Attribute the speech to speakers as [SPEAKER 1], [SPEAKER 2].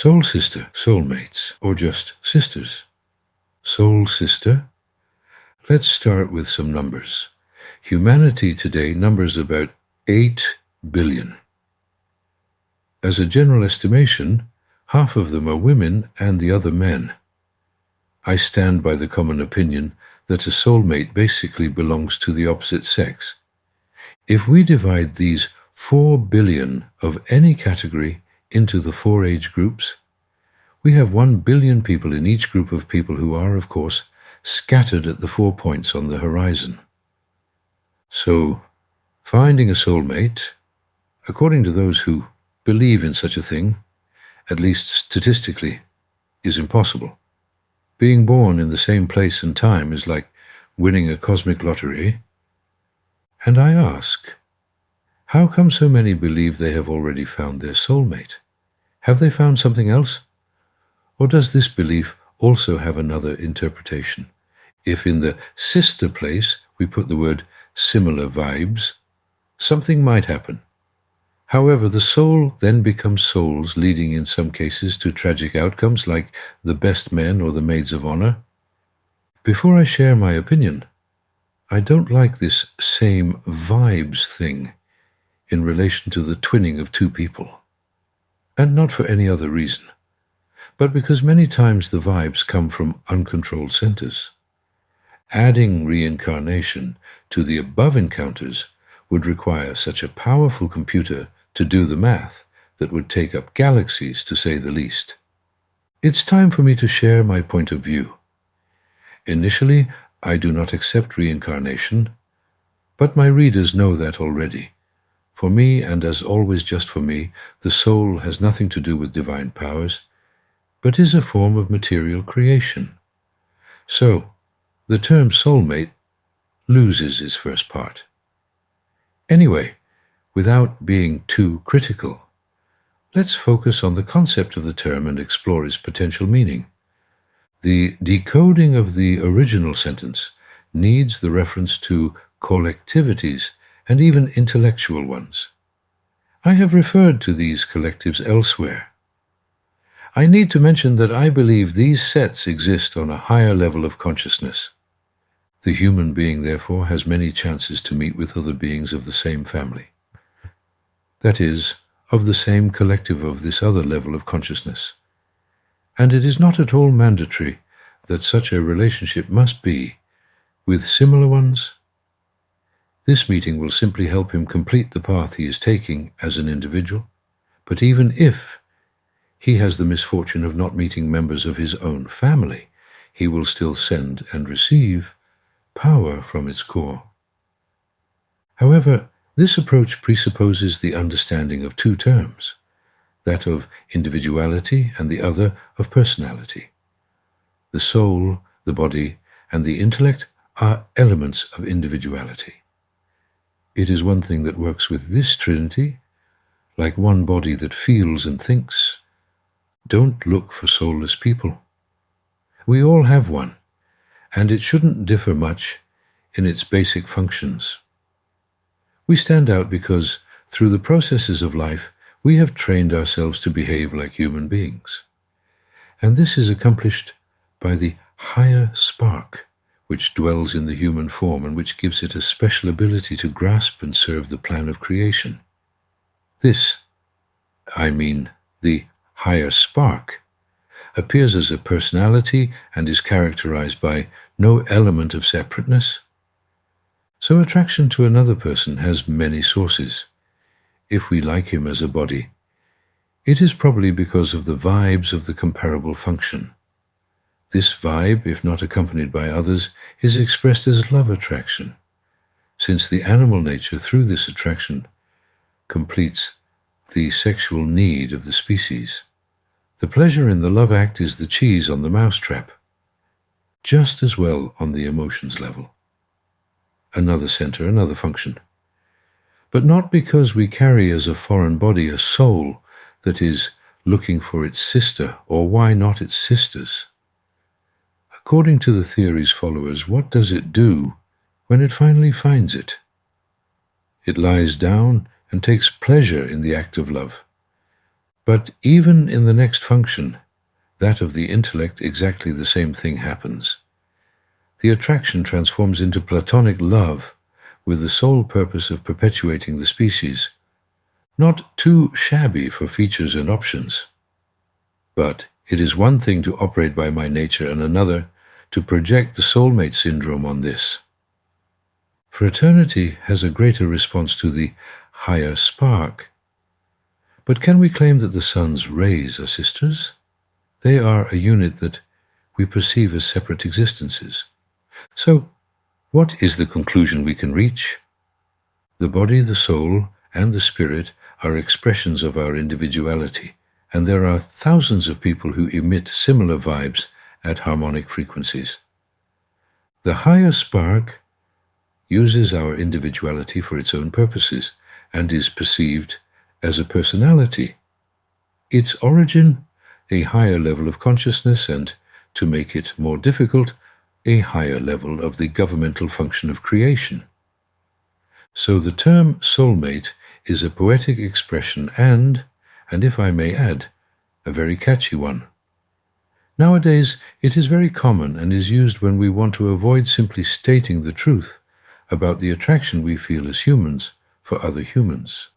[SPEAKER 1] Soul sister, soulmates, or just sisters. Soul sister? Let's start with some numbers. Humanity today numbers about 8 billion. As a general estimation, half of them are women and the other men. I stand by the common opinion that a soulmate basically belongs to the opposite sex. If we divide these 4 billion of any category into the 4 age groups, we have 1 billion people in each group of people who are, of course, scattered at the 4 points on the horizon. So, finding a soulmate, according to those who believe in such a thing, at least statistically, is impossible. Being born in the same place and time is like winning a cosmic lottery. And I ask, how come so many believe they have already found their soulmate? Have they found something else? Or does this belief also have another interpretation? If in the sister place we put the word similar vibes, something might happen. However, the soul then becomes souls, leading in some cases to tragic outcomes like the best men or the maids of honor. Before I share my opinion, I don't like this same vibes thing in relation to the twinning of 2 people. And not for any other reason, but because many times the vibes come from uncontrolled centers. Adding reincarnation to the above encounters would require such a powerful computer to do the math that would take up galaxies, to say the least. It's time for me to share my point of view. Initially, I do not accept reincarnation, but my readers know that already. For me, and as always just for me, the soul has nothing to do with divine powers, but is a form of material creation. So, the term soulmate loses its first part. Anyway, without being too critical, let's focus on the concept of the term and explore its potential meaning. The decoding of the original sentence needs the reference to collectivities and even intellectual ones. I have referred to these collectives elsewhere. I need to mention that I believe these sets exist on a higher level of consciousness. The human being, therefore, has many chances to meet with other beings of the same family. That is, of the same collective of this other level of consciousness. And it is not at all mandatory that such a relationship must be with similar ones. This meeting will simply help him complete the path he is taking as an individual, but even if he has the misfortune of not meeting members of his own family, he will still send and receive power from its core. However, this approach presupposes the understanding of 2 terms, that of individuality and the other of personality. The soul, the body, and the intellect are elements of individuality. It is one thing that works with this trinity, like one body that feels and thinks. Don't look for soulless people. We all have one, and it shouldn't differ much in its basic functions. We stand out because, through the processes of life, we have trained ourselves to behave like human beings. And this is accomplished by the higher spark, which dwells in the human form and which gives it a special ability to grasp and serve the plan of creation. This, the higher spark, appears as a personality and is characterized by no element of separateness. So attraction to another person has many sources. If we like him as a body, it is probably because of the vibes of the comparable function. This vibe, if not accompanied by others, is expressed as love attraction, since the animal nature through this attraction completes the sexual need of the species. The pleasure in the love act is the cheese on the mousetrap, just as well on the emotions level. Another center, another function. But not because we carry as a foreign body a soul that is looking for its sister, or why not its sisters. According to the theory's followers, what does it do when it finally finds it? It lies down and takes pleasure in the act of love. But even in the next function, that of the intellect, exactly the same thing happens. The attraction transforms into platonic love with the sole purpose of perpetuating the species, not too shabby for features and options. But it is one thing to operate by my nature and another to project the soulmate syndrome on this. Fraternity has a greater response to the higher spark. But can we claim that the sun's rays are sisters? They are a unit that we perceive as separate existences. So, what is the conclusion we can reach? The body, the soul, and the spirit are expressions of our individuality, and there are thousands of people who emit similar vibes at harmonic frequencies. The higher spark uses our individuality for its own purposes and is perceived as a personality. Its origin, a higher level of consciousness, and, to make it more difficult, a higher level of the governmental function of creation. So the term soulmate is a poetic expression and if I may add, a very catchy one. Nowadays, it is very common and is used when we want to avoid simply stating the truth about the attraction we feel as humans for other humans.